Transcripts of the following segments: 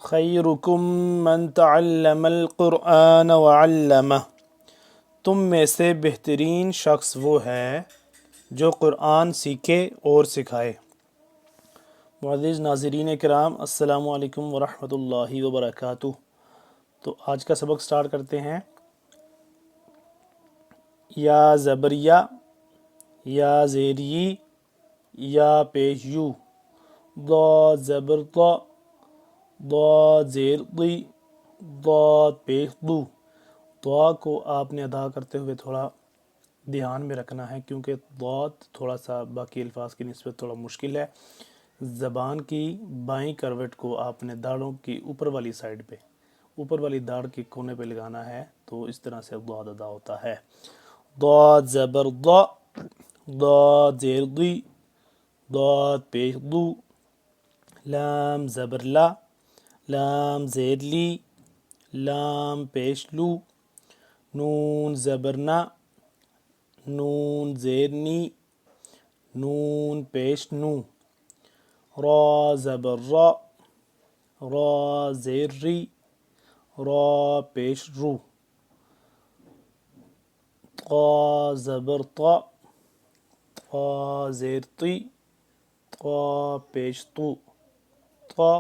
خیرکم من تعلم القرآن وعلمہ، تم میں سے بہترین شخص وہ ہے جو قرآن سیکھے اور سکھائے۔ معزز ناظرین کرام، السلام علیکم ورحمۃ اللہ وبرکاتہ۔ تو آج کا سبق سٹارٹ کرتے ہیں۔ یا زبریہ، یا زیری، یا پیش یو، ضاد زبر ضا، ضاد زیر ضی، ضاد پیش ضو۔ دعا کو آپ نے ادا کرتے ہوئے تھوڑا دھیان میں رکھنا ہے، کیونکہ ضاد تھوڑا سا باقی الفاظ کی نسبت تھوڑا مشکل ہے۔ زبان کی بائیں کروٹ کو آپ نے داڑھوں کی اوپر والی سائڈ پہ، اوپر والی داڑھ کے کونے پہ لگانا ہے، تو اس طرح سے ضاد ادا ہوتا ہے۔ ضاد زبر ضا، ضاد زیر ضی، ضاد پیش ضو، لام زبر لا، لام زیر لی، لام پیش لو، نون زبر نا، نون زیر نی، نون پیش نو، را زبر را، را زیر ری، را پیش رو، طا زبر طا، طا زیر طی، طا پیش طو، طا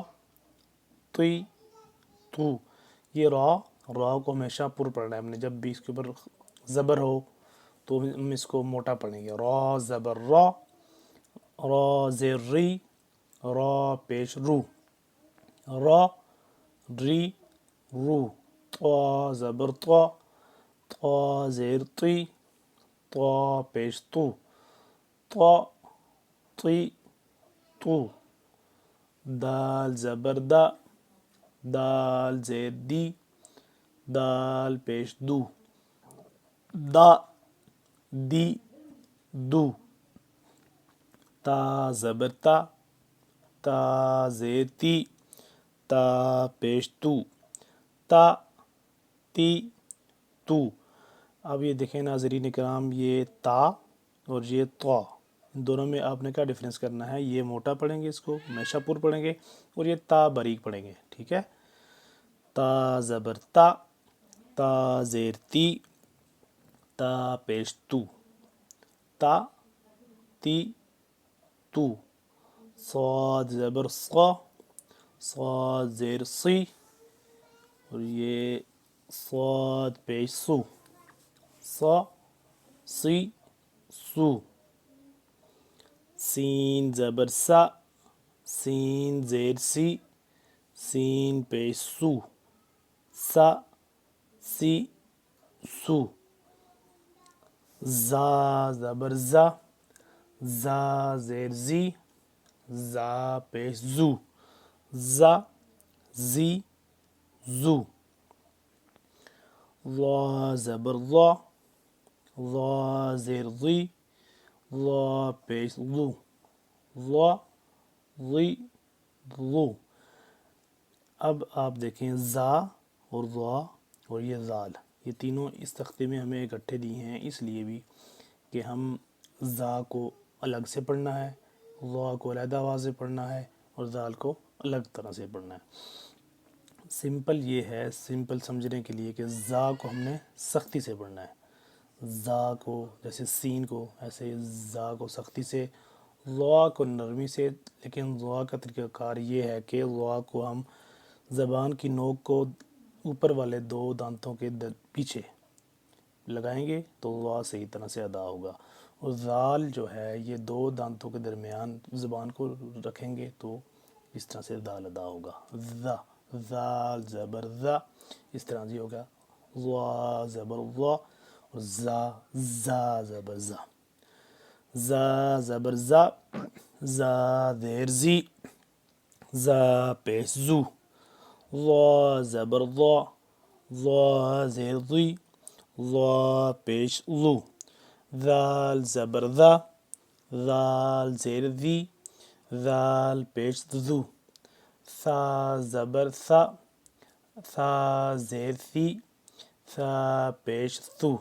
طی تو۔ یہ را کو ہمیشہ پر پڑھنا ہے ہم نے، جب بھی اس کے اوپر زبر ہو تو ہم اس کو موٹا پڑھیں گے۔ را زبر را، را زیر ری، را پیش رو، را ری رو، طا زبر طا، طا زیر طی، طا پیش طو، طا طی تو۔ دال زبر دا، دال زیر دی، دال پیش دو، دا دی دو۔ تا زبر تا، تا زیر تی، تا پیش تو، تا تی تو۔ اب یہ دیکھیں ناظرین کرام، یہ تا اور یہ طا، ان دونوں میں آپ نے کیا ڈیفرنس کرنا ہے؟ یہ موٹا پڑھیں گے، اس کو ہمیشہ پر پڑھیں گے، اور یہ تا باریک پڑھیں گے، ٹھیک ہے۔ تا زبر تا، تا زیر تی، تا پیش تو، تا تی تو۔ صاد زبر صا، صاد زیر سی، اور یہ صاد پیش سو، صا سی سو۔ سین زبر سا، سین زیر سی، سین پیش سو، سا سی سو۔ زا زبر زا، زا زیر زی، زا پیش زو، زا زی زو۔ ضا زبر ضا، ضا زیر ضی، ضا پیش ضو، ضا ضی ضو۔ اب آپ دیکھیں زا اور ضا اور یہ زال، یہ تینوں اس تختے میں ہمیں اکٹھے دی ہیں، اس لیے بھی کہ ہم زا کو الگ سے پڑھنا ہے، ضا کو علیحدہ آواز سے پڑھنا ہے، اور زال کو الگ طرح سے پڑھنا ہے۔ سمپل یہ ہے، سمپل سمجھنے کے لیے، کہ زا کو ہم نے سختی سے پڑھنا ہے، زا کو جیسے سین کو، ایسے زا کو سختی سے، ضا کو نرمی سے۔ لیکن ضا کا طریقہ کار یہ ہے کہ ضا کو ہم زبان کی نوک کو اوپر والے دو دانتوں کے پیچھے لگائیں گے تو ضا صحیح طرح سے ادا ہوگا، اور زال جو ہے یہ دو دانتوں کے درمیان زبان کو رکھیں گے تو اس طرح سے دال ادا ہوگا۔ ذا، زال زبر ذا، اس طرح سے ہوگا۔ ضا زبر ضا، اور زا، زا زبر زا، زا زبر زا، زا زیر زی، زا پیش زو، ضا زبر ضا، ضا زیر ضی، ضا پیش ضو۔ ذال زبر ذا، ذال زیر ذی، ذال پیش ذو۔ ثا زبر ثا، ثا زیر ثی، ثا پیش ثو۔